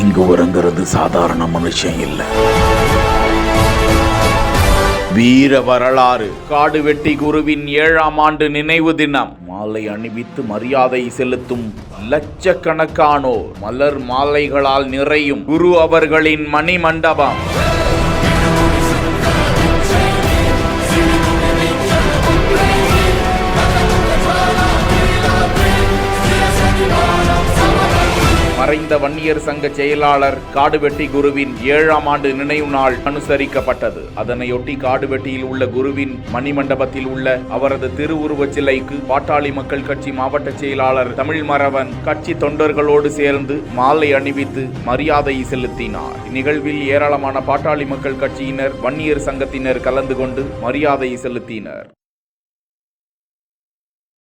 இங்குவரங்கிறது சாதாரண மனுஷன் இல்ல. வீர வரலாறு. காடுவெட்டி குருவின் 7ஆம் ஆண்டு நினைவு தினம். மாலை அணிவித்து மரியாதை செலுத்தும் லட்சக்கணக்கானோர். மலர் மாலைகளால் நிறையும் குரு அவர்களின் மணிமண்டபம். மறைந்த வன்னியர் சங்க செயலாளர் காடுவெட்டி குருவின் 7ஆம் ஆண்டு நினைவு நாள் அனுசரிக்கப்பட்டது. அதனையொட்டி காடுவெட்டியில் உள்ள குருவின் மணிமண்டபத்தில் உள்ள அவரது திருவுருவச் சிலைக்கு பாட்டாளி மக்கள் கட்சி மாவட்ட செயலாளர் தமிழ்மறவன் கட்சி தொண்டர்களோடு சேர்ந்து மாலை அணிவித்து மரியாதை செலுத்தினார். இந்நிகழ்வில் ஏராளமான பாட்டாளி மக்கள் கட்சியினர், வன்னியர் சங்கத்தினர் கலந்து கொண்டு மரியாதை செலுத்தினர்.